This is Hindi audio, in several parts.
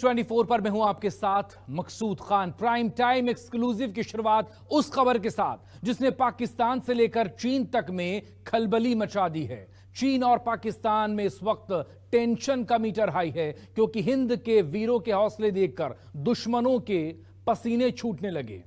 24 पर मैं हूं आपके साथ मकसूद खान। प्राइम टाइम एक्सक्लूसिव की शुरुआत उस खबर के साथ जिसने पाकिस्तान से लेकर चीन तक में खलबली मचा दी है। चीन और पाकिस्तान में इस वक्त टेंशन का मीटर हाई है, क्योंकि हिंद के वीरों के हौसले देखकर दुश्मनों के पसीने छूटने लगे।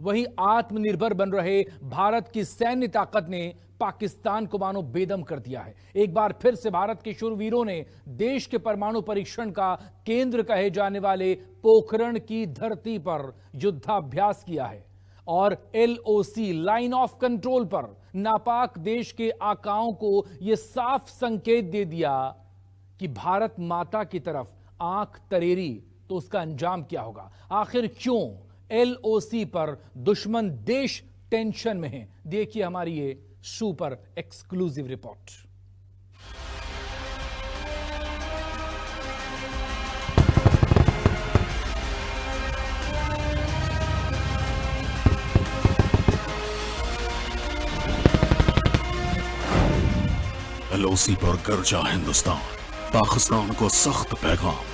वहीं आत्मनिर्भर बन रहे भारत की सैन्य ताकत ने पाकिस्तान को मानो बेदम कर दिया है। एक बार फिर से भारत के शूरवीरों ने देश के परमाणु परीक्षण का केंद्र कहे जाने वाले पोखरण की धरती पर युद्धाभ्यास किया है और LOC लाइन ऑफ कंट्रोल पर नापाक देश के आकाओं को यह साफ संकेत दे दिया कि भारत माता की तरफ आंख तरेरी तो उसका अंजाम क्या होगा। आखिर क्यों LOC पर दुश्मन देश टेंशन में है, देखिए हमारी ये सुपर एक्सक्लूसिव रिपोर्ट। LOC पर गर्जा हिंदुस्तान, पाकिस्तान को सख्त पैगाम।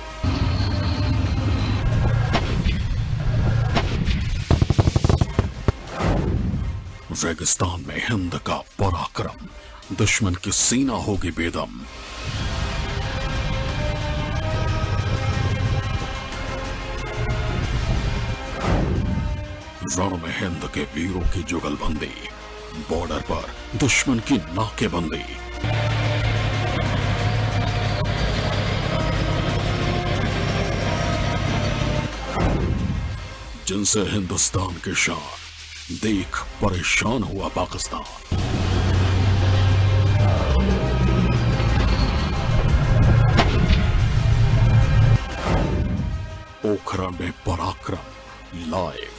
रेगिस्तान में हिंद का पराक्रम, दुश्मन की सीना होगी बेदम। रण में हिंद के वीरों की जुगलबंदी, बॉर्डर पर दुश्मन की नाकेबंदी। जिनसे हिंदुस्तान की शान देख परेशान हुआ पाकिस्तान। पोखरण में पराक्रम लाइव।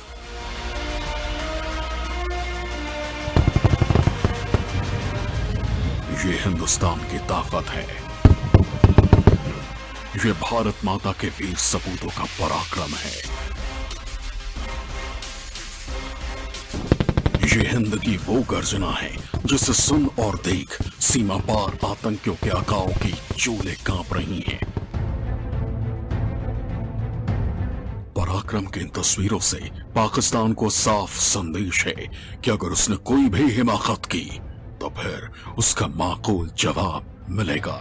ये हिंदुस्तान की ताकत है, ये भारत माता के वीर सपूतों का पराक्रम है। ये हिंद की वो गर्जना है जिसे सुन और देख सीमा पार आतंकियों के आकाओं की चूलें कांप रही हैं। पराक्रम की इन तस्वीरों से पाकिस्तान को साफ संदेश है कि अगर उसने कोई भी हिमाकत की तो फिर उसका माकूल जवाब मिलेगा।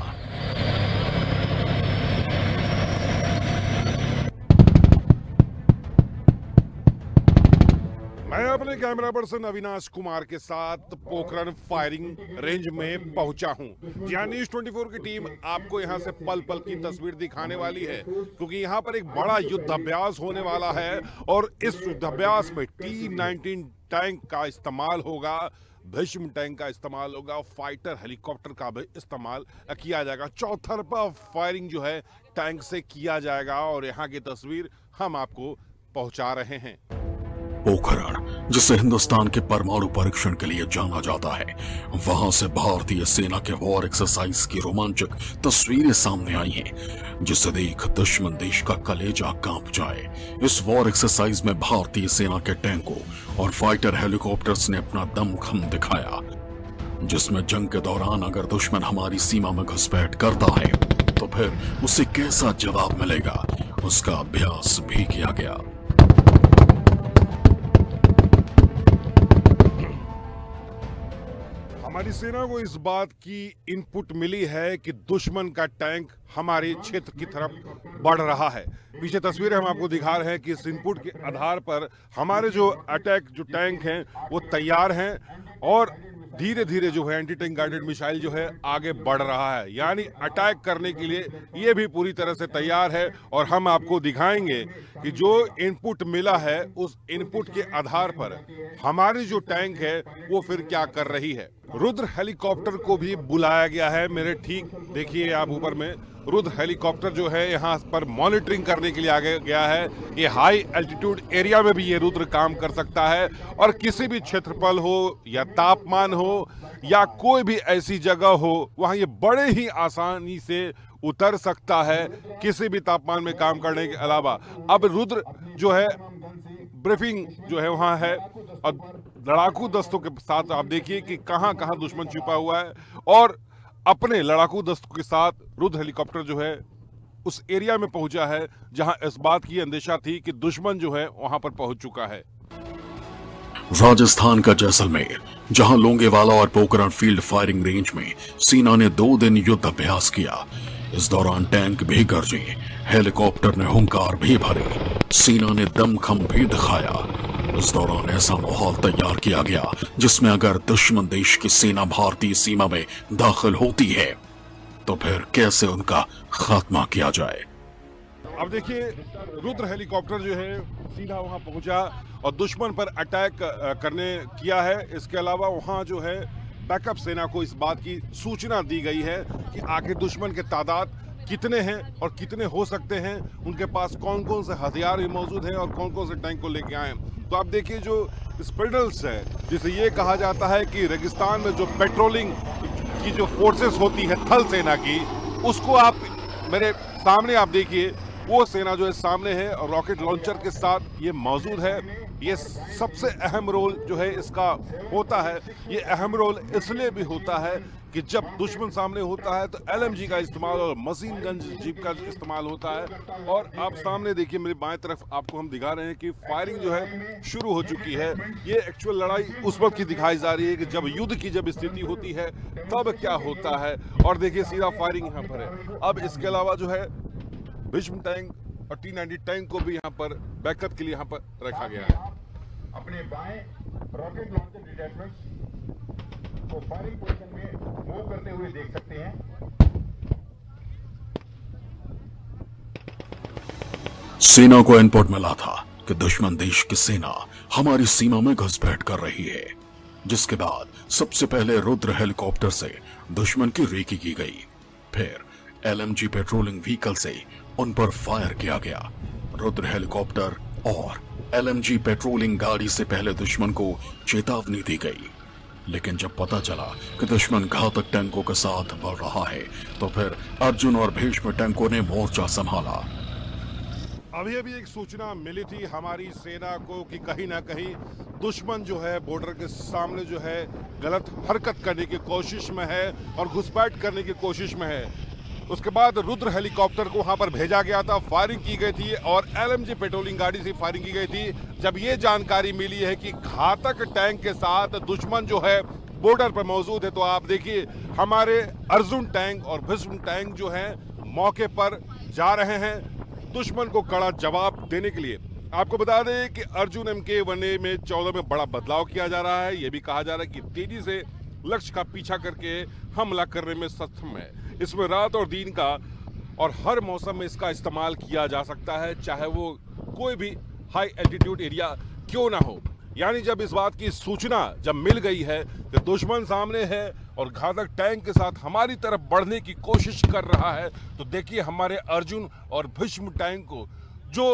मैं अपने कैमरा पर्सन अविनाश कुमार के साथ पोखरण फायरिंग रेंज में पहुंचा हूं। न्यूज़ 24 की टीम आपको यहां से पल पल की तस्वीर दिखाने वाली है, क्योंकि यहां पर एक बड़ा युद्धाभ्यास होने वाला है और इस युद्धाभ्यास में T-19 टैंक का इस्तेमाल होगा, भीष्म टैंक का इस्तेमाल होगा, फाइटर हेलीकॉप्टर का भी इस्तेमाल किया जाएगा। चौतरफा फायरिंग जो है टैंक से किया जाएगा और यहाँ की तस्वीर हम आपको पहुंचा रहे हैं। पोखरण, जिसे हिंदुस्तान के परमाणु परीक्षण के लिए जाना जाता है, वहां से भारतीय सेना के वॉर एक्सरसाइज की रोमांचक तस्वीरें सामने आई हैं, जिसे देख दुश्मन देश का कलेजा कांप जाए। इस वॉर एक्सरसाइज में भारतीय सेना के टैंकों और फाइटर हेलीकॉप्टर्स ने अपना दमखम दिखाया, जिसमें जंग के दौरान अगर दुश्मन हमारी सीमा में घुसपैठ करता है तो फिर उसे कैसा जवाब मिलेगा, उसका अभ्यास भी किया गया। हमारी सेना को इस बात की इनपुट मिली है कि दुश्मन का टैंक हमारे क्षेत्र की तरफ बढ़ रहा है। पीछे तस्वीरें हम आपको दिखा रहे हैं कि इस इनपुट के आधार पर हमारे जो टैंक हैं वो तैयार हैं और धीरे धीरे जो है एंटी टैंक गाइडेड मिसाइल जो है आगे बढ़ रहा है, यानी अटैक करने के लिए ये भी पूरी तरह से तैयार है। और हम आपको दिखाएंगे कि जो इनपुट मिला है उस इनपुट के आधार पर हमारी जो टैंक है वो फिर क्या कर रही है। रुद्र हेलीकॉप्टर को भी बुलाया गया है। मेरे ठीक देखिए आप ऊपर में रुद्र हेलीकॉप्टर जो है यहाँ पर मॉनिटरिंग करने के लिए आगे गया है। ये हाई एल्टीट्यूड एरिया में भी ये रुद्र काम कर सकता है और किसी भी क्षेत्रफल हो या तापमान हो या कोई भी ऐसी जगह हो वहाँ ये बड़े ही आसानी से उतर सकता है, किसी भी तापमान में काम करने के अलावा। अब रुद्र जो है ब्रीफिंग जो है वहाँ है और लड़ाकू दस्तों के साथ आप देखिए कि कहां कहां दुश्मन छुपा हुआ है और अपने लड़ाकू दस्तों के साथ रुद्र हेलीकॉप्टर जो है उस एरिया में पहुंचा है जहां इस बात की अंदेशा थी कि दुश्मन जो है वहां पर पहुंच चुका है। राजस्थान का जैसलमेर, जहां लोंगेवाला और पोखरण फील्ड फायरिंग रेंज में सेना ने 2 दिन युद्ध अभ्यास किया। इस दौरान टैंक भी गरजे, हेलीकॉप्टर ने हुंकार भी भरे, सेना ने दमखम भी दिखाया। इस दौरान ऐसा माहौल तैयार किया गया जिसमें अगर दुश्मन देश की सेना भारतीय सीमा में दाखिल होती है तो फिर कैसे उनका खात्मा किया जाए। अब देखिए, रुद्र हेलीकॉप्टर जो है सीधा वहां पहुंचा और दुश्मन पर अटैक करने किया है। इसके अलावा वहां जो है बैकअप सेना को इस बात की सूचना दी गई है कि आखिर दुश्मन के तादाद कितने हैं और कितने हो सकते हैं, उनके पास कौन कौन से हथियार भी मौजूद हैं और कौन कौन से टैंक को लेके आए। तो आप देखिए, जो स्पिडल्स है, जिसे ये कहा जाता है कि रेगिस्तान में जो पेट्रोलिंग की जो फोर्सेस होती है थल सेना की, उसको आप मेरे सामने आप देखिए, वो सेना जो है सामने है और रॉकेट लॉन्चर के साथ ये मौजूद है। ये सबसे अहम रोल जो है इसका होता है। ये अहम रोल इसलिए भी होता है कि जब दुश्मन सामने होता है तो एलएमजी का इस्तेमाल और मशीन गन जीप का इस्तेमाल होता है। और आप सामने देखिए, मेरी बाएं तरफ आपको हम दिखा रहे हैं कि फायरिंग जो है शुरू हो चुकी है। ये एक्चुअल लड़ाई उस वक्त की दिखाई जा रही है कि जब युद्ध की जब स्थिति होती है तब क्या होता है। और देखिए, सीधा फायरिंग यहाँ पर है। अब इसके अलावा जो है भीष्म टैंक और T-90 टैंक को भी यहाँ पर बैकअप के लिए यहाँ पर रखा गया है। अपने बाएं रॉकेट लॉन्चर डिटैचमेंट्स को फायरिंग पोजीशन में मूव करते हुए देख सकते हैं। सेना को इनपुट मिला था कि दुश्मन देश की सेना हमारी सीमा में घुसपैठ कर रही है, जिसके बाद सबसे पहले रुद्र हेलीकॉप्टर से दुश्मन की रेकी की गई। फिर एलएमजी पेट्रोलिंग व्हीकल से उन पर फायर किया गया। रुद्र हेलीकॉप्टर और एलएमजी पेट्रोलिंग गाड़ी से पहले दुश्मन को चेतावनी दी गई, लेकिन जब पता चला कि दुश्मन घातक टैंकों के साथ बढ़ रहा है तो फिर अर्जुन और भीष्म टैंकों ने मोर्चा संभाला। अभी अभी एक सूचना मिली थी हमारी सेना को कि कहीं ना कहीं दुश्मन जो है बॉर्डर के सामने जो है गलत हरकत करने की कोशिश में है और घुसपैठ करने की कोशिश में है। उसके बाद रुद्र हेलीकॉप्टर को वहां पर भेजा गया था, फायरिंग की गई थी और एलएमजी पेट्रोलिंग गाड़ी से फायरिंग की गई थी। जब ये जानकारी मिली है कि घातक टैंक के साथ दुश्मन जो है बॉर्डर पर मौजूद है, तो आप देखिए हमारे अर्जुन टैंक और भीष्म टैंक जो है मौके पर जा रहे हैं दुश्मन को कड़ा जवाब देने के लिए। आपको बता दें कि अर्जुन MK-1A में 14 में बड़ा बदलाव किया जा रहा है। यह भी कहा जा रहा है कि तेजी से लक्ष्य का पीछा करके हमला करने में सक्षम है। इसमें रात और दिन का और हर मौसम में इसका इस्तेमाल किया जा सकता है, चाहे वो कोई भी हाई एल्टीट्यूड एरिया क्यों ना हो। यानी जब इस बात की सूचना जब मिल गई है कि दुश्मन सामने है और घातक टैंक के साथ हमारी तरफ बढ़ने की कोशिश कर रहा है, तो देखिए हमारे अर्जुन और भीष्म टैंक को जो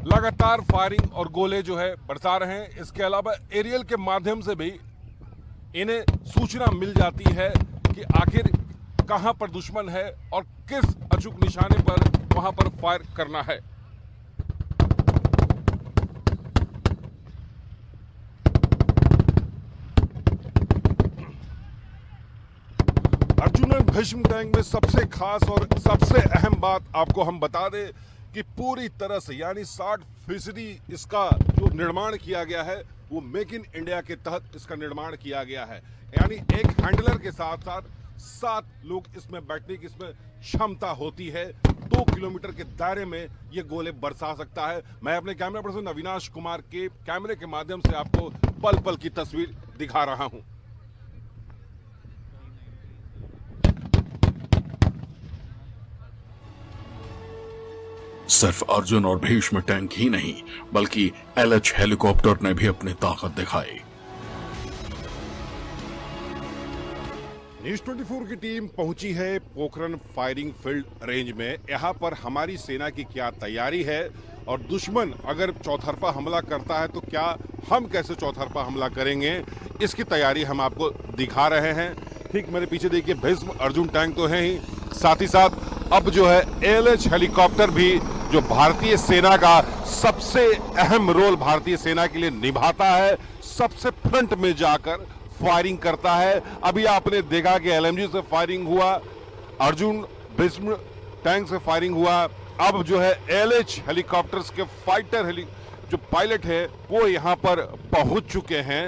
लगातार फायरिंग और गोले जो है बरसा रहे हैं। इसके अलावा एरियल के माध्यम से भी इन्हें सूचना मिल जाती है कि आखिर कहां पर दुश्मन है और किस अचूक निशाने पर वहां पर फायर करना है। अर्जुन और भीष्म टैंक में सबसे खास और सबसे अहम बात आपको हम बता दें कि पूरी तरह से यानी 60% इसका जो निर्माण किया गया है वो मेक इन इंडिया के तहत इसका निर्माण किया गया है। यानी एक हैंडलर के साथ साथ 7 लोग इसमें बैठने की इसमें क्षमता होती है। 2 किलोमीटर के दायरे में ये गोले बरसा सकता है। मैं अपने कैमरा पर्सन अविनाश कुमार के कैमरे के माध्यम से आपको पल पल की तस्वीर दिखा रहा हूं। सिर्फ अर्जुन और भीष्म टैंक ही नहीं बल्कि LH हेलीकॉप्टर ने भी अपनी ताकत दिखाई। न्यूज 24 की टीम पहुंची है पोखरण फायरिंग फील्ड रेंज में। यहां पर हमारी सेना की क्या तैयारी है और दुश्मन अगर चौतरफा हमला करता है तो क्या हम कैसे चौतरफा हमला करेंगे, इसकी तैयारी हम आपको दिखा रहे हैं। ठीक मेरे पीछे देखिए भीष्म अर्जुन टैंक तो है ही, साथ ही साथ अब जो है LH हेलीकॉप्टर भी जो भारतीय सेना का सबसे अहम रोल भारतीय सेना के लिए निभाता है, सबसे फ्रंट में जाकर फायरिंग करता है। अभी आपने देखा कि LMG से फायरिंग हुआ, अर्जुन बिस्म टैंक से फायरिंग हुआ। अब जो है एलएच हेलीकॉप्टर्स के जो पायलट है वो यहाँ पर पहुंच चुके हैं।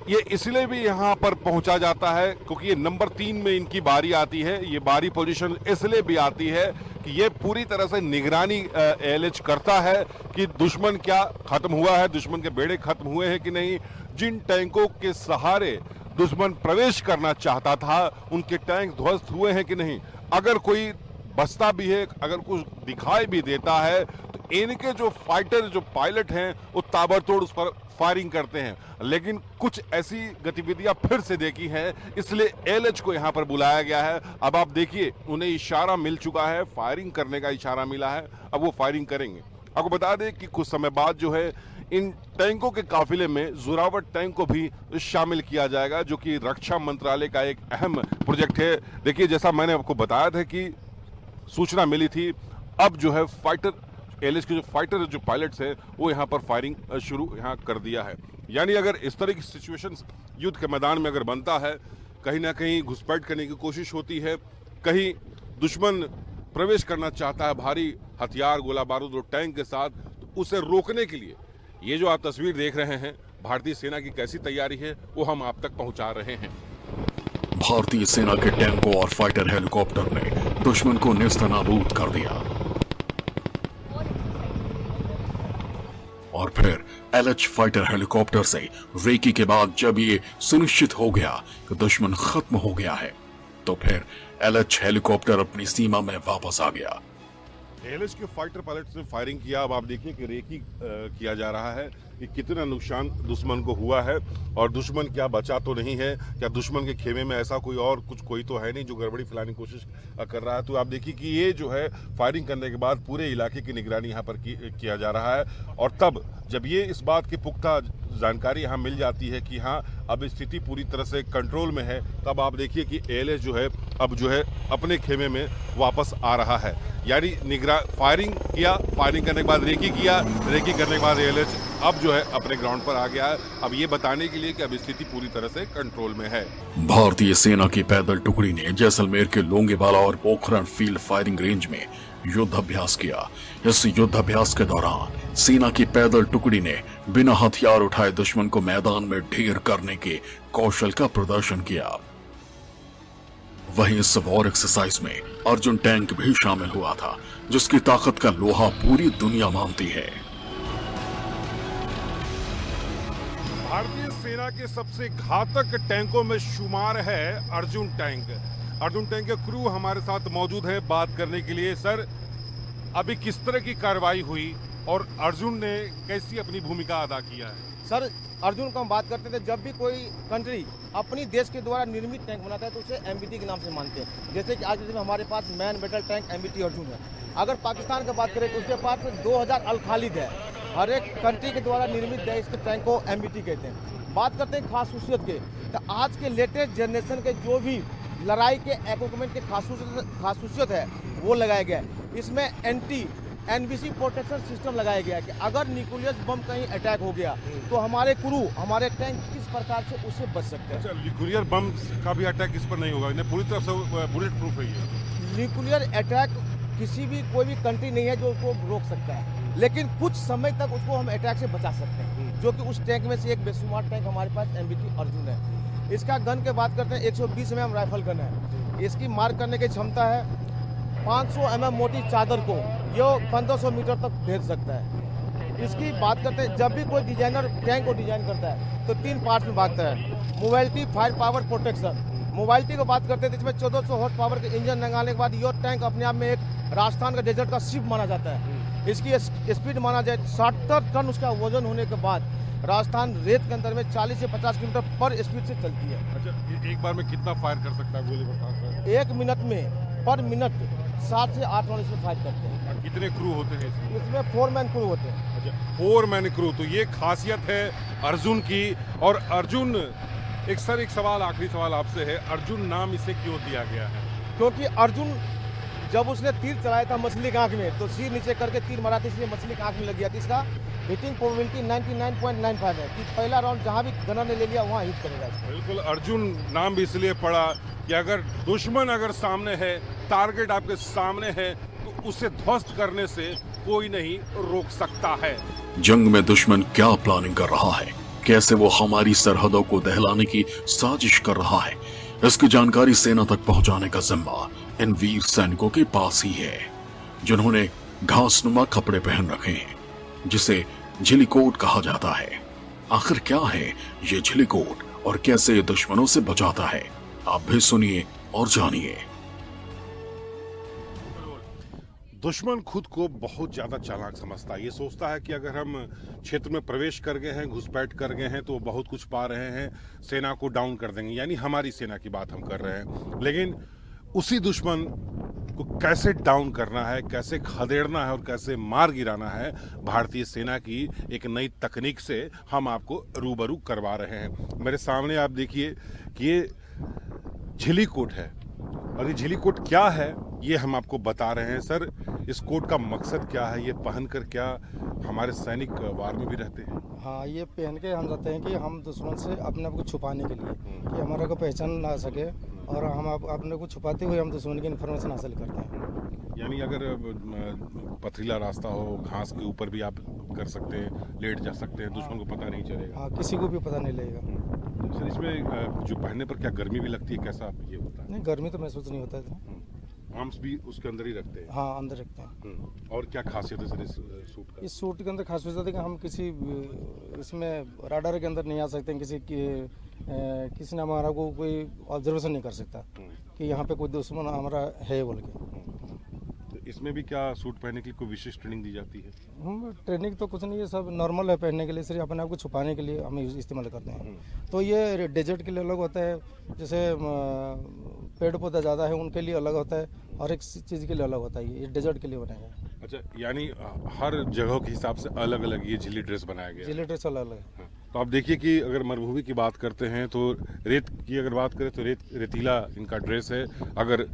ये इसलिए भी यहाँ पर पहुंचा जाता है क्योंकि ये नंबर 3 में इनकी बारी आती है। ये बारी पोजीशन इसलिए भी आती है कि ये पूरी तरह से निगरानी एलएच करता है कि दुश्मन क्या खत्म हुआ है, दुश्मन के बेड़े खत्म हुए हैं कि नहीं, जिन टैंकों के सहारे दुश्मन प्रवेश करना चाहता था उनके टैंक ध्वस्त हुए हैं कि नहीं। अगर कोई बचता भी है, अगर कुछ दिखाई भी देता है तो इनके जो फाइटर जो पायलट हैं वो ताबड़तोड़ उस पर फायरिंग करते हैं। लेकिन कुछ ऐसी गतिविधियां फिर से देखी हैं, इसलिए एलएच को यहां पर बुलाया गया है। अब आप देखिए उन्हें इशारा मिल चुका है, फायरिंग करने का इशारा मिला है, अब वो फायरिंग करेंगे। आपको बता दें कि कुछ समय बाद जो है इन टैंकों के काफिले में जोरावर टैंक को भी शामिल किया जाएगा, जो कि रक्षा मंत्रालय का एक अहम प्रोजेक्ट है। देखिए जैसा मैंने आपको बताया था कि सूचना मिली थी, अब जो है फाइटर एलएच के जो फाइटर जो पायलट्स हैं वो यहाँ पर फायरिंग शुरू यहाँ कर दिया है। यानी अगर इस तरह की सिचुएशंस युद्ध के मैदान में अगर बनता है, कहीं ना कहीं घुसपैठ करने की कोशिश होती है, कहीं दुश्मन प्रवेश करना चाहता है भारी हथियार गोला बारूद और टैंक के साथ, तो उसे रोकने के लिए ये जो आप तस्वीर देख रहे हैं भारतीय सेना की कैसी तैयारी है वो हम आप तक पहुंचा रहे हैं। भारतीय सेना के टैंकों और फाइटर हेलीकॉप्टर ने दुश्मन को नेस्तनाबूद कर दिया और फिर एलएच फाइटर हेलीकॉप्टर से रेकी के बाद जब ये सुनिश्चित हो गया कि दुश्मन खत्म हो गया है, तो फिर एलएच हेलीकॉप्टर अपनी सीमा में वापस आ गया। एलएच के फाइटर पायलट ने फायरिंग किया। अब आप देखिए कि रेकी किया जा रहा है कि कितना नुकसान दुश्मन को हुआ है और दुश्मन क्या बचा तो नहीं है, क्या दुश्मन के खेमे में ऐसा कोई तो है नहीं जो गड़बड़ी फैलाने की कोशिश कर रहा है। तो आप देखिए कि ये जो है फायरिंग करने के बाद पूरे इलाके की निगरानी यहाँ पर किया जा रहा है। और तब जब ये इस बात की पुख्ता जानकारी यहाँ मिल जाती है कि हाँ अब स्थिति पूरी तरह से कंट्रोल में है, तब आप देखिए कि एलएच जो है अब जो है अपने खेमे में वापस आ रहा है। यानी फायरिंग किया, फायरिंग करने के बाद रेकी किया, रेकी करने के बाद एलएच अब जो है अपने ग्राउंड पर आ गया है, अब ये बताने के लिए कि अब स्थिति पूरी तरह से कंट्रोल में है। भारतीय सेना की पैदल टुकड़ी ने जैसलमेर के लोंगेवाला और पोखरण फील्ड फायरिंग रेंज में युद्धाभ्यास किया। इस युद्धाभ्यास के दौरान सेना की पैदल टुकड़ी ने बिना हथियार उठाए दुश्मन को मैदान में ढेर करने के कौशल का प्रदर्शन किया। वहीं इस वॉर एक्सरसाइज में अर्जुन टैंक भी शामिल हुआ था, जिसकी ताकत का लोहा पूरी दुनिया मानती है। भारतीय सेना के सबसे घातक टैंकों में शुमार है अर्जुन टैंक। अर्जुन टैंक के क्रू हमारे साथ मौजूद है बात करने के लिए। सर, अभी किस तरह की कार्रवाई हुई और अर्जुन ने कैसी अपनी भूमिका अदा किया है? सर, अर्जुन को हम बात करते थे, जब भी कोई कंट्री अपनी देश के द्वारा निर्मित टैंक बनाता है तो उसे एमबीटी के नाम से मानते हैं। जैसे कि आज के दिन में हमारे पास main battle tank MBT Arjun है। अगर पाकिस्तान की बात करें तो उसके पास 2000 अल खालिद है। हर एक कंट्री के द्वारा निर्मित देश के टैंक को एमबीटी कहते हैं। बात करते हैं खासूसियत के, तो आज के लेटेस्ट जनरेशन के जो भी लड़ाई के इक्विपमेंट के खासूसियत है वो लगाया गया है। इसमें एनबीसी प्रोटेक्शन सिस्टम लगाया गया है कि अगर न्यूक्लियर बम कहीं अटैक हो गया तो हमारे क्रू, हमारे टैंक किस प्रकार से उससे बच सकते हैं। अच्छा, न्यूक्लियर बम का भी अटैक इस पर नहीं होगा, इन्हें पूरी तरह से बुलेट प्रूफ है ये। न्यूक्लियर अटैक किसी भी कोई भी कंट्री नहीं है जो उसको रोक सकता है, लेकिन कुछ समय तक उसको हम अटैक से बचा सकते हैं, जो कि उस टैंक में से एक बेशुमार टैंक हमारे पास एमबीटी अर्जुन है। इसका गन की बात करते हैं, 120 mm राइफल गन है। इसकी मार करने की क्षमता है 500 mm मोटी चादर को ये 1500 मीटर तक भेज सकता है। इसकी बात करते हैं, जब भी कोई डिजाइनर टैंक को डिजाइन करता है तो 3 पार्ट में बांटता है। Mobility, fire power, protection. Mobility को बात करते हैं तो इसमें 1400 हॉर्स पावर के इंजन लगाने के बाद यह टैंक अपने आप में एक राजस्थान का डेजर्ट का शिप माना जाता है। इसकी स्पीड माना जाए 70 टन उसका वजन होने के बाद राजस्थान रेत के अंदर में 40 से 50 किलोमीटर पर स्पीड से चलती है। अच्छा, एक बार में कितना फायर कर सकता है गोली बता? 1 मिनट में पर मिनट 7 से 8 राउंड इसमें फायर करते हैं। और कितने क्रू होते हैं इसमें 4 मैन क्रू होते हैं। अच्छा, 4 मैन क्रू, तो ये खासियत है अर्जुन की। और अर्जुन, एक सवाल, आखिरी सवाल आपसे है, अर्जुन नाम इसे क्यों दिया गया है? क्योंकि अर्जुन जब उसने तीर चलाया था मछली की आंख में तो सिर नीचे करके तीर मारा था, इसलिए मछली की आंख में लग गया था। इसका हिटिंग प्रोबेबिलिटी 99.95 है कि पहला राउंड जहां भी गनर ने ले लिया वहां हिट करेगा इसको। बिल्कुल, अर्जुन नाम भी इसलिए पड़ा कि अगर दुश्मन अगर सामने है, टारगेट आपके सामने है, तो उसे ध्वस्त करने से कोई नहीं रोक सकता है। जंग में दुश्मन क्या प्लानिंग कर रहा है, कैसे वो हमारी सरहदों को दहलाने की साजिश कर रहा है, इसकी जानकारी सेना तक पहुंचाने का जिम्मा इन वीर सैनिकों के पास ही है, जिन्होंने घासनुमा कपड़े पहन रखे हैं, जिसे झिलिकोट कहा जाता है। आखिर क्या है ये झिलिकोट और कैसे ये दुश्मनों से बचाता है, आप भी सुनिए और जानिए। दुश्मन खुद को बहुत ज्यादा चालाक समझता है। ये सोचता है कि अगर हम क्षेत्र में प्रवेश कर गए हैं, घुसपैठ कर गए हैं, तो बहुत कुछ पा रहे हैं, सेना को डाउन कर देंगे, यानी हमारी सेना की बात हम कर रहे हैं। लेकिन उसी दुश्मन को कैसे डाउन करना है, कैसे खदेड़ना है और कैसे मार गिराना है, भारतीय सेना की एक नई तकनीक से हम आपको रूबरू करवा रहे हैं। मेरे सामने आप देखिए कि ये झिलिकोट है, और ये झिलिकोट क्या है ये हम आपको बता रहे हैं। सर, इस कोट का मकसद क्या है? ये पहनकर क्या हमारे सैनिक वार में भी रहते हैं? हाँ, ये पहन के हम जाते हैं कि हम दुश्मन से अपने आप को छुपाने के लिए, कि हमारा को पहचान ना सके, और हम अपने को छुपाते हुए हम दुश्मन की इन्फॉर्मेशन हासिल करते हैं। यानी अगर पथरीला रास्ता हो, घास के ऊपर भी आप कर सकते हैं, लेट जा सकते हैं, दुश्मन को पता नहीं चलेगा। हाँ, किसी को भी पता नहीं लगेगा। सर, इसमें जो पहनने पर क्या गर्मी भी लगती है, कैसा ये होता है? नहीं, गर्मी तो महसूस नहीं होता है। आर्म्स भी उसके अंदर ही रखते हैं? हाँ, अंदर रखते हैं। और क्या खासियत है सर इस सूट का? इस सूट के अंदर खासियत है कि हम किसी इसमें राडार के अंदर नहीं आ सकते हैं, किसी ने हमारा को कोई ऑब्जर्वेशन नहीं कर सकता कि यहाँ पे कोई दुश्मन हमारा है बोल के। तो इसमें भी क्या सूट पहनने के लिए कोई विशेष ट्रेनिंग दी जाती है? ट्रेनिंग तो कुछ नहीं है, सब नॉर्मल है पहनने के लिए, सिर्फ अपने आप को छुपाने के लिए हम इस्तेमाल करते हैं। तो ये डेजर्ट के लिए अलग होता है, जैसे पेड़ पौधा ज़्यादा है उनके लिए अलग होता है, और एक चीज़ के लिए अलग होता है। ये डेजर्ट के लिए बनाया है। अच्छा, यानी हर जगह के हिसाब से अलग अलग ये झिल्ली ड्रेस बनाया गया है। झिल्ली ड्रेस अलग अलग है। तो आप देखिए कि अगर मरुभूमि की बात करते हैं तो रेत की अगर बात करें तो रेतीला इनका ड्रेस है। अगर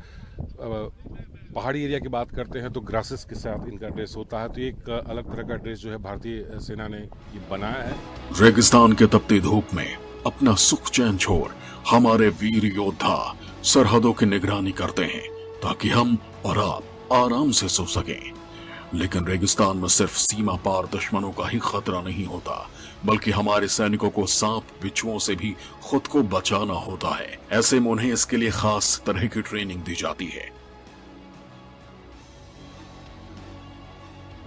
पहाड़ी एरिया की बात करते हैं तो ग्रासेस के साथ इनका ड्रेस होता है। तो एक अलग तरह का ड्रेस जो है भारतीय सेना ने ये बनाया है। रेगिस्तान के तपती धूप में अपना सुख चैन छोड़ हमारे वीर योद्धा सरहदों की निगरानी करते हैं, ताकि हम और आप आराम से सो सकें। लेकिन रेगिस्तान में सिर्फ सीमा पार दुश्मनों का ही खतरा नहीं होता, बल्कि हमारे सैनिकों को सांप बिच्छुओं से भी खुद को बचाना होता है। ऐसे में उन्हें इसके लिए खास तरह की ट्रेनिंग दी जाती है।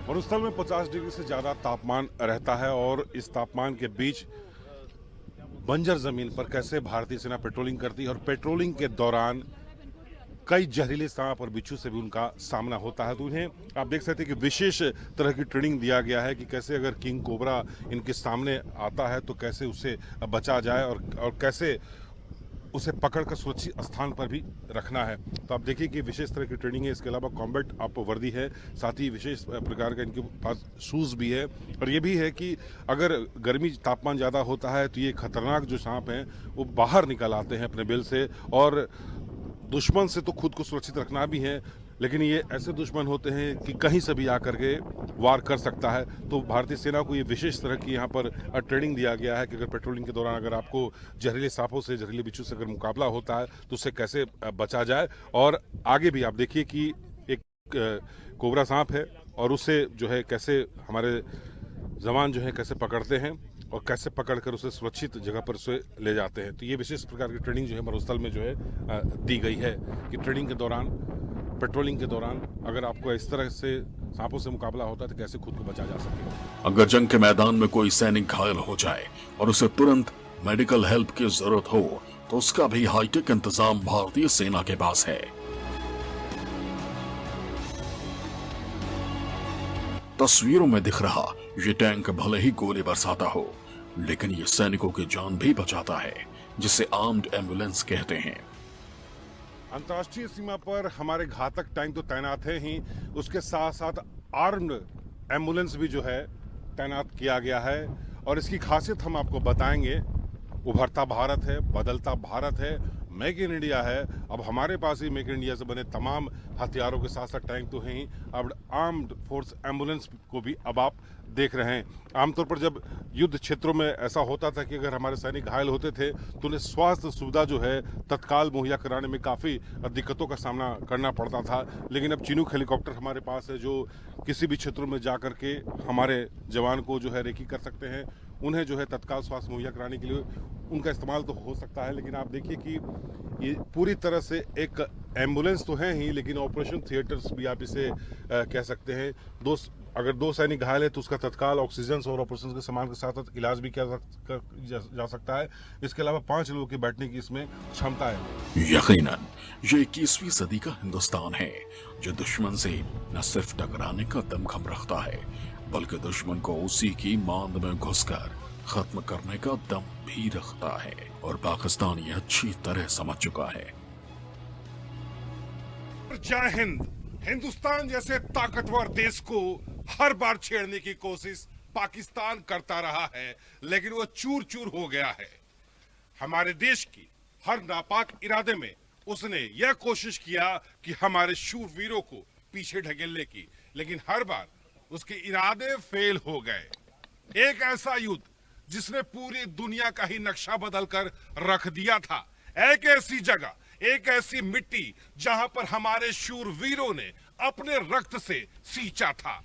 मरुस्थल में 50 डिग्री से ज्यादा तापमान रहता है, और इस तापमान के बीच बंजर जमीन पर कैसे भारतीय सेना पेट्रोलिंग करती है, और पेट्रोलिंग के दौरान कई जहरीले सांप और बिच्छू से भी उनका सामना होता है। तो उन्हें आप देख सकते हैं कि विशेष तरह की ट्रेनिंग दिया गया है कि कैसे अगर किंग कोबरा इनके सामने आता है तो कैसे उसे बचा जाए, और कैसे उसे पकड़कर सुरक्षित स्थान पर भी रखना है। तो आप देखिए कि विशेष तरह की ट्रेनिंग है। इसके अलावा कॉम्बैट आप वर्दी है, साथ ही विशेष प्रकार का इनके पास शूज़ भी है। और ये भी है कि अगर गर्मी तापमान ज़्यादा होता है तो ये खतरनाक जो सांप हैं वो बाहर निकल आते हैं अपने बिल से, और दुश्मन से तो खुद को सुरक्षित रखना भी है, लेकिन ये ऐसे दुश्मन होते हैं कि कहीं से भी आकर के वार कर सकता है। तो भारतीय सेना को ये विशेष तरह की यहाँ पर ट्रेनिंग दिया गया है कि अगर पेट्रोलिंग के दौरान अगर आपको जहरीले सांपों से, जहरीले बिच्छू से अगर मुकाबला होता है तो उससे कैसे बचा जाए। और आगे भी आप देखिए कि एक कोबरा सांप है, और उससे जो है कैसे हमारे जवान जो है कैसे पकड़ते हैं, और कैसे पकड़कर उसे सुरक्षित जगह पर उसे ले जाते हैं। तो ये विशेष प्रकार की ट्रेनिंग जो है मरुस्थल में जो है दी गई है कि ट्रेनिंग के दौरान, पेट्रोलिंग के दौरान अगर आपको इस तरह से सांपों से मुकाबला होता है तो कैसे खुद को बचा जा सके। अगर जंग के मैदान में कोई सैनिक घायल हो जाए और उसे तुरंत मेडिकल हेल्प की जरूरत हो, तो उसका भी हाईटेक इंतजाम भारतीय सेना के पास है। तस्वीरों में दिख रहा ये टैंक भले ही गोली बरसाता हो, लेकिन ये सैनिकों की जान भी बचाता है, जिसे आर्म्ड एम्बुलेंस कहते हैं। अंतर्राष्ट्रीय सीमा पर हमारे घातक टैंक तो तैनात हैं ही, उसके साथ साथ आर्म्ड एम्बुलेंस भी जो है तैनात किया गया है। और इसकी खासियत हम आपको बताएंगे। उभरता भारत है, बदलता भारत है, मेक इन इंडिया है। अब हमारे पास ही मेक इन इंडिया से बने तमाम हथियारों के साथ साथ टैंक तो हैं ही, अब आर्म्ड फोर्स एम्बुलेंस को भी अब आप देख रहे हैं। आमतौर पर जब युद्ध क्षेत्रों में ऐसा होता था कि अगर हमारे सैनिक घायल होते थे तो उन्हें स्वास्थ्य सुविधा जो है तत्काल मुहैया कराने में काफ़ी दिक्कतों का सामना करना पड़ता था। लेकिन अब चिनूक हेलीकॉप्टर हमारे पास है जो किसी भी क्षेत्रों में जा करके हमारे जवान को जो है रेकी कर सकते हैं, उन्हें जो है तत्काल स्वास्थ्य मुहैया कराने के लिए उनका इस्तेमाल तो हो सकता है। लेकिन आप देखिए कि ये पूरी तरह से एक एम्बुलेंस तो है ही, लेकिन ऑपरेशन थिएटर्स भी आप इसे कह सकते हैं। अगर दो सैनिक घायल है तो उसका तत्काल ऑक्सीजन और ऑपरेशन के सामान के साथ साथ इलाज भी किया जा सकता है। इसके अलावा 5 लोगों की बैठने की इसमें क्षमता है। यकीनन ये 21वीं सदी का हिंदुस्तान है जो दुश्मन से न सिर्फ टकराने का दमखम रखता है बल्कि दुश्मन को उसी की मांद में घुसकर खत्म करने का दम भी रखता है, और पाकिस्तान ये अच्छी तरह समझ चुका है। जय हिंद। हिंदुस्तान जैसे ताकतवर देश को हर बार छेड़ने की कोशिश पाकिस्तान करता रहा है, लेकिन वो चूर चूर हो गया है। हमारे देश की हर नापाक इरादे में उसने यह कोशिश किया कि हमारे शूरवीरों को पीछे ढकेलने की, लेकिन हर बार उसके इरादे फेल हो गए। एक ऐसा युद्ध जिसने पूरी दुनिया का ही नक्शा बदलकर रख दिया था, एक ऐसी जगह, एक ऐसी मिट्टी जहां पर हमारे शूरवीरों ने अपने रक्त से सींचा था।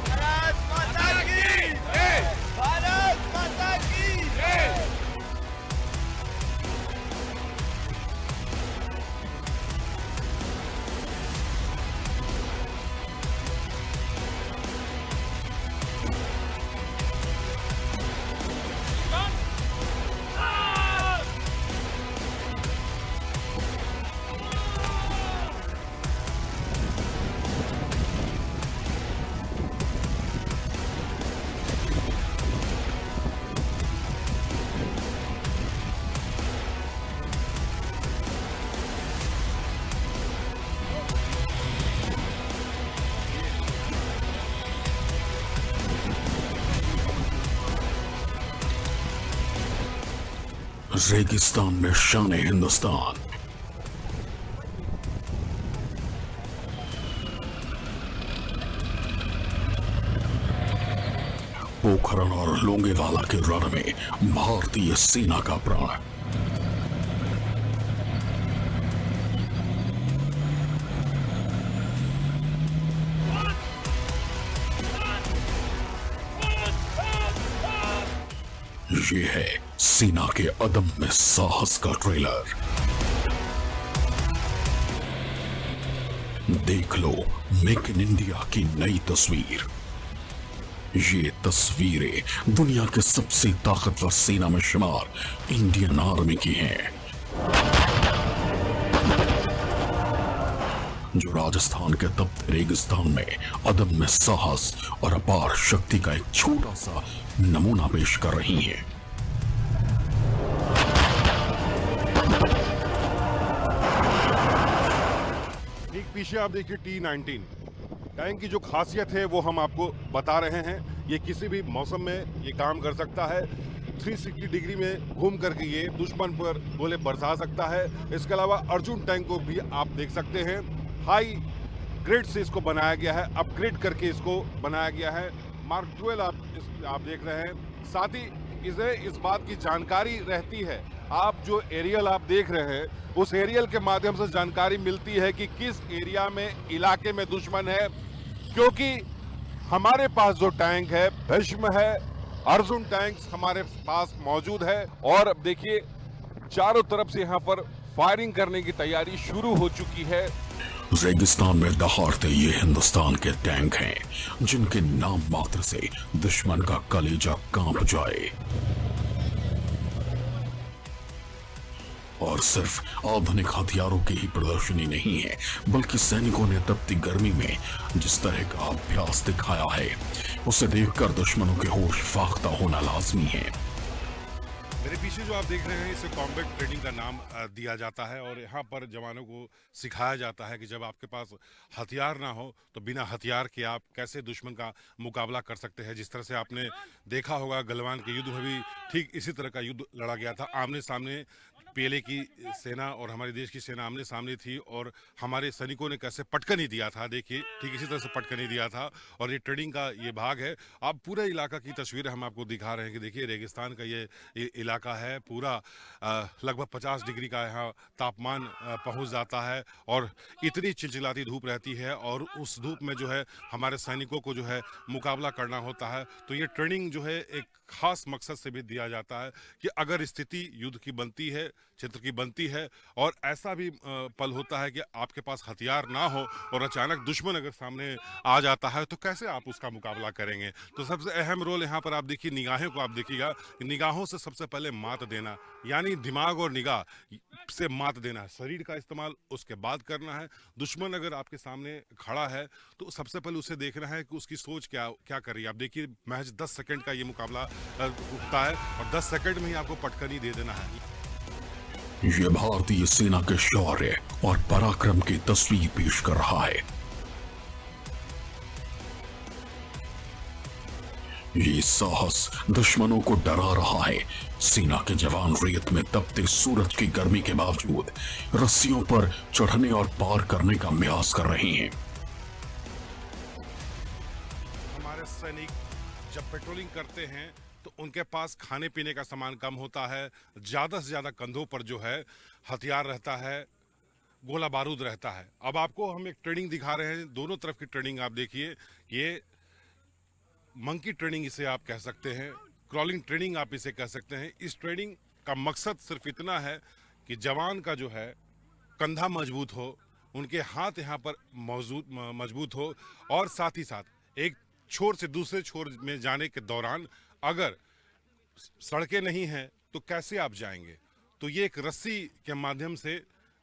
भारत माता की जय! भारत माता की जय! रेगिस्तान में शान हिंदुस्तान। पोखरण और लोंगेवाला के रण में भारतीय सेना का प्राण। ये है सेना के अदम्य साहस का ट्रेलर। देख लो मेक इन इंडिया की नई तस्वीर। ये तस्वीरें दुनिया के सबसे ताकतवर सेना में शुमार इंडियन आर्मी की हैं, जो राजस्थान के तप्त रेगिस्तान में अदम्य साहस और अपार शक्ति का एक छोटा सा नमूना पेश कर रही हैं। ठीक पीछे आप देखिए T-19 टैंक की जो खासियत है वो हम आपको बता रहे हैं। ये किसी भी मौसम में ये काम कर सकता है। 360 डिग्री में घूम करके ये दुश्मन पर गोले बरसा सकता है। इसके अलावा अर्जुन टैंक को भी आप देख सकते हैं। हाई ग्रेड से इसको बनाया गया है, अपग्रेड करके इसको बनाया गया है। मार्क 12 आप देख रहे हैं। साथ ही इसे इस बात की जानकारी रहती है, आप जो एरियल आप देख रहे हैं उस एरियल के माध्यम से जानकारी मिलती है कि किस एरिया में इलाके में दुश्मन है, क्योंकि हमारे पास जो टैंक है भीष्म है, अर्जुन टैंक्स हमारे पास मौजूद है। और अब देखिए चारों तरफ से यहाँ पर फायरिंग करने की तैयारी शुरू हो चुकी है। रेगिस्तान में दहाड़ते ये हिंदुस्तान के टैंक हैं जिनके नाम मात्र से दुश्मन का कलेजा कांप जाए। और सिर्फ आधुनिक हथियारों की ही प्रदर्शनी नहीं है, बल्कि सैनिकों ने तपती गर्मी में जिस तरह का अभ्यास दिखाया है उसे देखकर दुश्मनों के होश फाख्ता होना लाजमी है। मेरे पीछे जो आप देख रहे हैं इसे कॉम्बैट ट्रेनिंग का नाम दिया जाता है और यहाँ पर जवानों को सिखाया जाता है कि जब आपके पास हथियार ना हो तो बिना हथियार के आप कैसे दुश्मन का मुकाबला कर सकते हैं। जिस तरह से आपने देखा होगा गलवान के युद्ध में भी ठीक इसी तरह का युद्ध लड़ा गया था। आमने सामने पीएलए की सेना और हमारे देश की सेना आमने सामने थी और हमारे सैनिकों ने कैसे पटकनी दिया था। देखिए ठीक इसी तरह से पटकनी दिया था और ये ट्रेनिंग का ये भाग है। अब पूरे इलाका की तस्वीर हम आपको दिखा रहे हैं कि देखिए रेगिस्तान का ये इलाका है पूरा लगभग 50 डिग्री का यहाँ तापमान पहुँच जाता है और इतनी चिलचिलाती धूप रहती है और उस धूप में जो है हमारे सैनिकों को जो है मुकाबला करना होता है। तो ये ट्रेनिंग जो है एक खास मकसद से भी दिया जाता है कि अगर स्थिति युद्ध की बनती है, क्षेत्र की बनती है और ऐसा भी पल होता है कि आपके पास हथियार ना हो और अचानक दुश्मन अगर सामने आ जाता है तो कैसे आप उसका मुकाबला करेंगे। तो सबसे अहम रोल यहाँ पर आप देखिए निगाहों को आप देखिएगा, निगाहों से सबसे पहले मात देना, यानी दिमाग और निगाह से मात देना है। शरीर का इस्तेमाल उसके बाद करना है। दुश्मन अगर आपके सामने खड़ा है तो सबसे पहले उसे देखना है कि उसकी सोच क्या कर रही है। आप देखिए महज 10 सेकंड का ये मुकाबला रुकता है और 10 सेकंड में ही आपको पटकनी दे देना है। ये भारतीय सेना के शौर्य और पराक्रम की तस्वीर पेश कर रहा है। ये साहस दुश्मनों को डरा रहा है। सेना के जवान रेत में तपते सूरज की गर्मी के बावजूद रस्सियों पर चढ़ने और पार करने का अभ्यास कर रहे हैं। हमारे सैनिक जब पेट्रोलिंग करते हैं तो उनके पास खाने पीने का सामान कम होता है। ज़्यादा से ज़्यादा कंधों पर जो है हथियार रहता है, गोला बारूद रहता है। अब आपको हम एक ट्रेनिंग दिखा रहे हैं, दोनों तरफ की ट्रेनिंग आप देखिए। ये मंकी ट्रेनिंग इसे आप कह सकते हैं, क्रॉलिंग ट्रेनिंग आप इसे कह सकते हैं। इस ट्रेनिंग का मकसद सिर्फ इतना है कि जवान का जो है कंधा मजबूत हो, उनके हाथ यहाँ पर मजबूत हो और साथ ही साथ एक छोर से दूसरे छोर में जाने के दौरान अगर सड़कें नहीं हैं तो कैसे आप जाएंगे। तो ये एक रस्सी के माध्यम से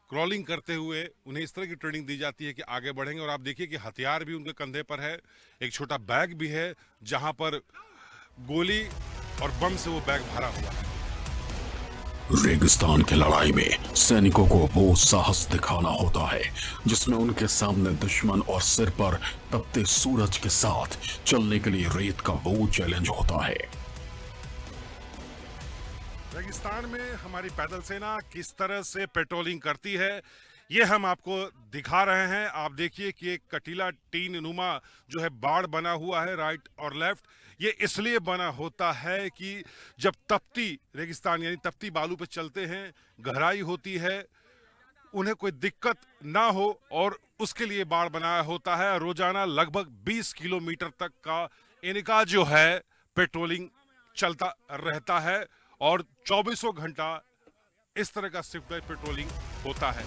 क्रॉलिंग करते हुए उन्हें इस तरह की ट्रेनिंग दी जाती है कि आगे बढ़ेंगे। और आप देखिए कि हथियार भी उनके कंधे पर है, एक छोटा बैग भी है जहां पर गोली और बम से वो बैग भरा हुआ है। रेगिस्तान की लड़ाई में सैनिकों को वो साहस दिखाना होता है जिसमें उनके सामने दुश्मन और सिर पर तपते सूरज के साथ चलने के लिए रेत का वो चैलेंज होता है। रेगिस्तान में हमारी पैदल सेना किस तरह से पेट्रोलिंग करती है ये हम आपको दिखा रहे हैं। आप देखिए कि एक कटीला टीन नुमा जो है बाड़ बना हुआ है राइट और लेफ्ट। ये इसलिए बना होता है कि जब तपती रेगिस्तान यानी तपती बालू पे चलते हैं, गहराई होती है, उन्हें कोई दिक्कत ना हो और उसके लिए बाड़ बनाया होता है। रोजाना लगभग 20 किलोमीटर तक का इनका जो है पेट्रोलिंग चलता रहता है और 24 घंटा इस तरह का शिफ्ट वाइज पेट्रोलिंग होता है।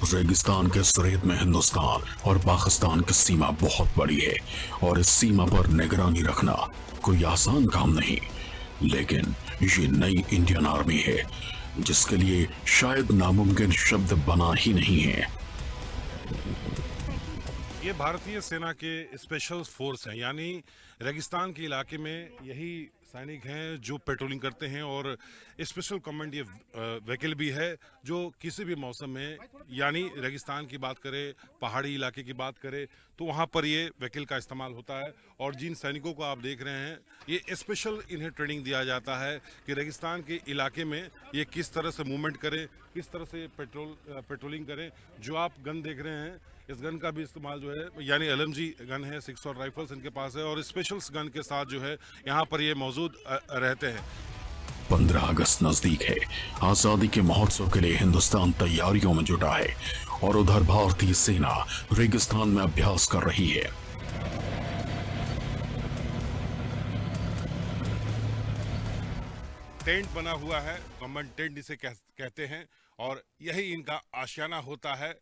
रेगिस्तान के रेत में हिंदुस्तान और पाकिस्तान की सीमा बहुत बड़ी है और इस सीमा पर निगरानी रखना कोई आसान काम नहीं। लेकिन ये नई इंडियन आर्मी है जिसके लिए शायद नामुमकिन शब्द बना ही नहीं है। ये भारतीय सेना के स्पेशल फोर्स हैं, यानी रेगिस्तान के इलाके में यही सैनिक हैं जो पेट्रोलिंग करते हैं और स्पेशल कमांड ये व्हीकल भी है जो किसी भी मौसम में, यानी रेगिस्तान की बात करें, पहाड़ी इलाके की बात करें तो वहाँ पर ये व्हीकल का इस्तेमाल होता है। और जिन सैनिकों को आप देख रहे हैं ये स्पेशल इन्हें ट्रेनिंग दिया जाता है कि रेगिस्तान के इलाके में ये किस तरह से मूवमेंट करें, किस तरह से पेट्रोलिंग करें। जो आप गन देख रहे हैं इस गन का भी इस्तेमाल जो है यानी LMG गन है, 6 और राइफल्स इनके पास है और स्पेशल गन के साथ जो है यहाँ पर ये मौजूद रहते हैं। 15 अगस्त नजदीक है। आजादी के महोत्सव के लिए हिंदुस्तान तैयारियों में जुटा है और उधर भारतीय सेना रेगिस्तान में अभ्यास कर रही है। टेंट बना हुआ है, कॉमन टेंट इसे कहते हैं और यही इनका आशियाना होता है।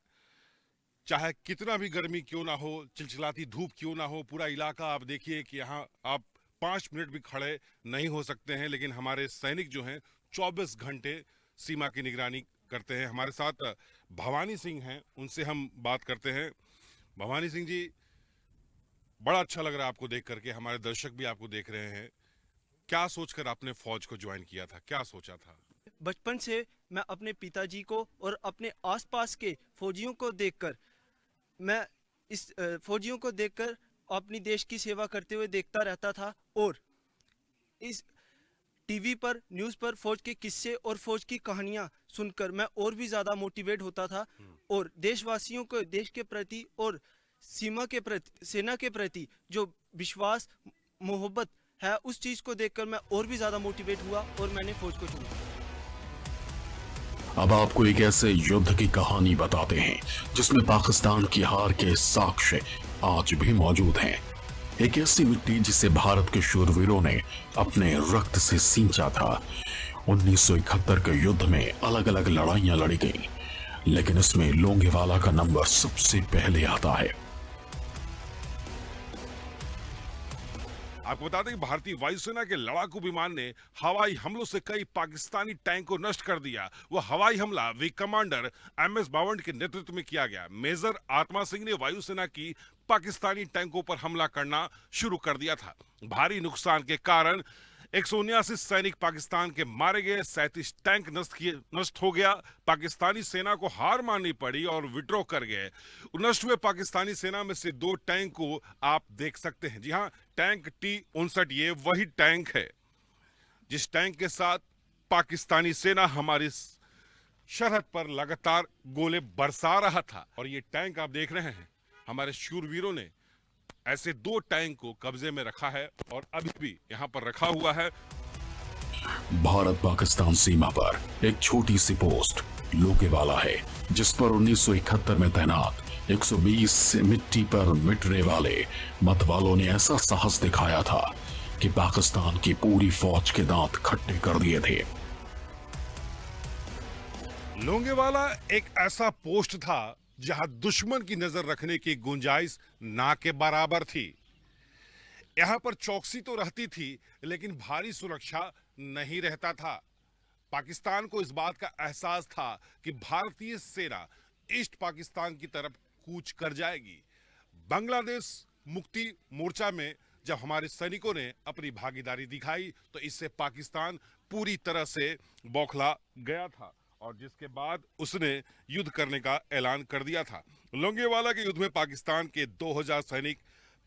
चाहे कितना भी गर्मी क्यों ना हो, चिलचिलाती धूप क्यों ना हो, पूरा इलाका आप देखिए कि यहाँ आप 5 मिनट भी खड़े नहीं हो सकते हैं। लेकिन हमारे सैनिक जो हैं 24 घंटे सीमा की निगरानी करते हैं। हमारे साथ भवानी सिंह हैं, उनसे हम बात करते हैं। भवानी सिंह जी, बड़ा अच्छा लग रहा है आपको देख करके, हमारे दर्शक भी आपको देख रहे हैं। क्या सोचकर आपने फौज को ज्वाइन किया था, क्या सोचा था? बचपन से मैं अपने पिताजी को और अपने आसपास के फौजियों को देखकर फौजियों को देखकर अपनी देश की सेवा करते हुए देखता रहता था, और इस टीवी पर, न्यूज़ पर फौज के किस्से और फौज की कहानियां सुनकर मैं और भी ज़्यादा मोटिवेट होता था, और देशवासियों को देश के प्रति और सीमा के प्रति, सेना के प्रति जो विश्वास, मोहब्बत है, उस चीज़ को देखकर मैं और भी ज़्यादा मोटिवेट हुआ और मैंने फौज को चुना। अब आपको एक ऐसे युद्ध की कहानी बताते हैं जिसमें पाकिस्तान की हार के साक्ष्य आज भी मौजूद हैं। एक ऐसी मिट्टी जिसे भारत के शूरवीरों ने अपने रक्त से सींचा था। 1971 के युद्ध में अलग अलग लड़ाइयां लड़ी गईं, लेकिन इसमें लोंगेवाला का नंबर सबसे पहले आता है। आपको बता दें कि भारतीय वायुसेना के लड़ाकू विमान ने हवाई हमलों से कई पाकिस्तानी टैंक को नष्ट कर दिया। वो हवाई हमला वी कमांडर MS बावंड के नेतृत्व में किया गया। मेजर आत्मा सिंह ने वायुसेना की पाकिस्तानी टैंकों पर हमला करना शुरू कर दिया था। भारी नुकसान के कारण 179 सैनिक पाकिस्तान के मारे गए, 37 टैंक नष्ट हो गया। पाकिस्तानी सेना को हार माननी पड़ी और विड्रॉ कर गए। नष्ट हुए पाकिस्तानी सेना में से 2 टैंक को आप देख सकते हैं। जी हाँ, टैंक T-59 ये वही टैंक है जिस टैंक के साथ पाकिस्तानी सेना हमारी सरहद पर लगातार गोले बरसा रहा था। और ये टैंक आप देख रहे हैं, हमारे शूरवीरों ने ऐसे 2 टैंक को कब्जे में रखा है और अभी भी यहाँ पर रखा हुआ है। भारत पाकिस्तान सीमा पर एक छोटी सी पोस्ट लोंगेवाला है, जिस पर 1971 में तैनात 120 मिट्टी पर मिटने वाले मतवालों ने ऐसा साहस दिखाया था कि पाकिस्तान की पूरी फौज के दांत खट्टे कर दिए थे। लोंगेवाला एक ऐसा पोस्ट था जहां दुश्मन की नजर रखने की गुंजाइश ना के बराबर थी। यहां पर चौकसी तो रहती थी, लेकिन भारी सुरक्षा नहीं रहता था। पाकिस्तान को इस बात का एहसास था कि भारतीय सेना ईस्ट पाकिस्तान की तरफ कूच कर जाएगी। बांग्लादेश मुक्ति मोर्चा में जब हमारे सैनिकों ने अपनी भागीदारी दिखाई तो इससे पाकिस्तान पूरी तरह से बौखला गया था, और जिसके बाद उसने युद्ध करने का ऐलान कर दिया था। लोंगेवाला के युद्ध में पाकिस्तान के 2000 सैनिक,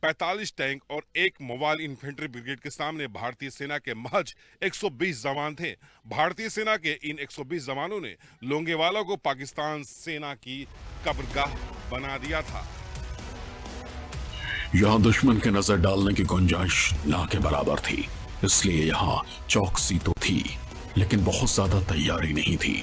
45 टैंक और 1 मोबाइल इन्फेंट्री ब्रिगेड के सामने भारतीय सेना के महज 120 जवान थे। भारतीय सेना के इन 120 जवानों ने लोंगेवाला को पाकिस्तान सेना की कब्रगाह बना दिया था। यहां दुश्मन के नजर डालने की गुंजाइश ना के बराबर थी, इसलिए यहां चौकसी तो थी, लेकिन बहुत ज्यादा तैयारी नहीं थी।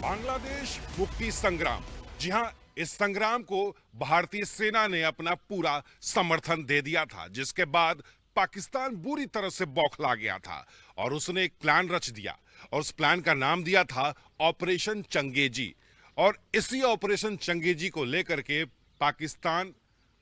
बांग्लादेश मुक्ति संग्राम, जी हां, इस संग्राम को भारतीय सेना ने अपना पूरा समर्थन दे दिया था, जिसके बाद पाकिस्तान बुरी तरह से बौखला गया था और उसने एक प्लान रच दिया और उस प्लान का नाम दिया था ऑपरेशन चंगेजी। और इसी ऑपरेशन चंगेजी को लेकर के पाकिस्तान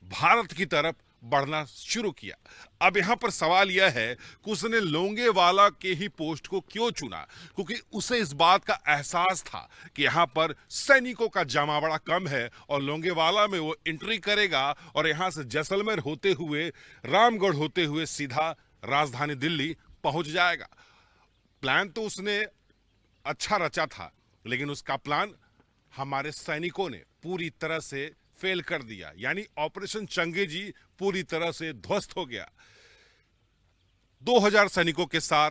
भारत की तरफ बढ़ना शुरू किया। अब यहां पर सवाल यह है कि उसने लोंगेवाला के ही पोस्ट को क्यों चुना, क्योंकि उसे इस बात का एहसास था कि यहां पर सैनिकों का जमा बड़ा कम है और लोंगेवाला में वो एंट्री करेगा और यहां से जैसलमेर होते हुए, रामगढ़ होते हुए सीधा राजधानी दिल्ली पहुंच जाएगा। प्लान तो उसने अच्छा रचा था, लेकिन उसका प्लान हमारे सैनिकों ने पूरी तरह से फेल कर दिया, यानी ऑपरेशन चंगेजी पूरी तरह से ध्वस्त हो गया। 2000 सैनिकों के साथ,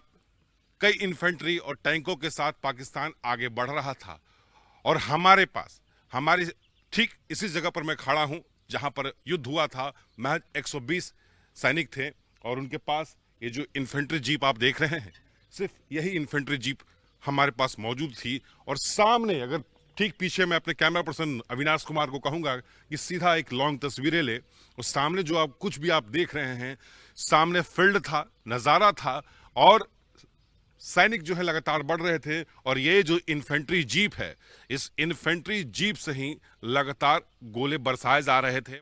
कई इन्फेंट्री और टैंकों के साथ पाकिस्तान आगे बढ़ रहा था और हमारी ठीक इसी जगह पर मैं खड़ा हूं जहां पर युद्ध हुआ था। महज 120 सैनिक थे और उनके पास ये जो इन्फेंट्री जीप आप देख रहे हैं, सिर्फ यही इन्फेंट्री जीप हमारे पास मौजूद थी। और सामने, अगर ठीक पीछे, मैं अपने कैमरा पर्सन अविनाश कुमार को कहूंगा कि सीधा एक लॉन्ग तस्वीरें ले, और सामने जो आप कुछ भी आप देख रहे हैं, सामने फील्ड था, नज़ारा था और सैनिक जो है लगातार बढ़ रहे थे। और ये जो इन्फेंट्री जीप है, इस इन्फेंट्री जीप से ही लगातार गोले बरसाए जा रहे थे।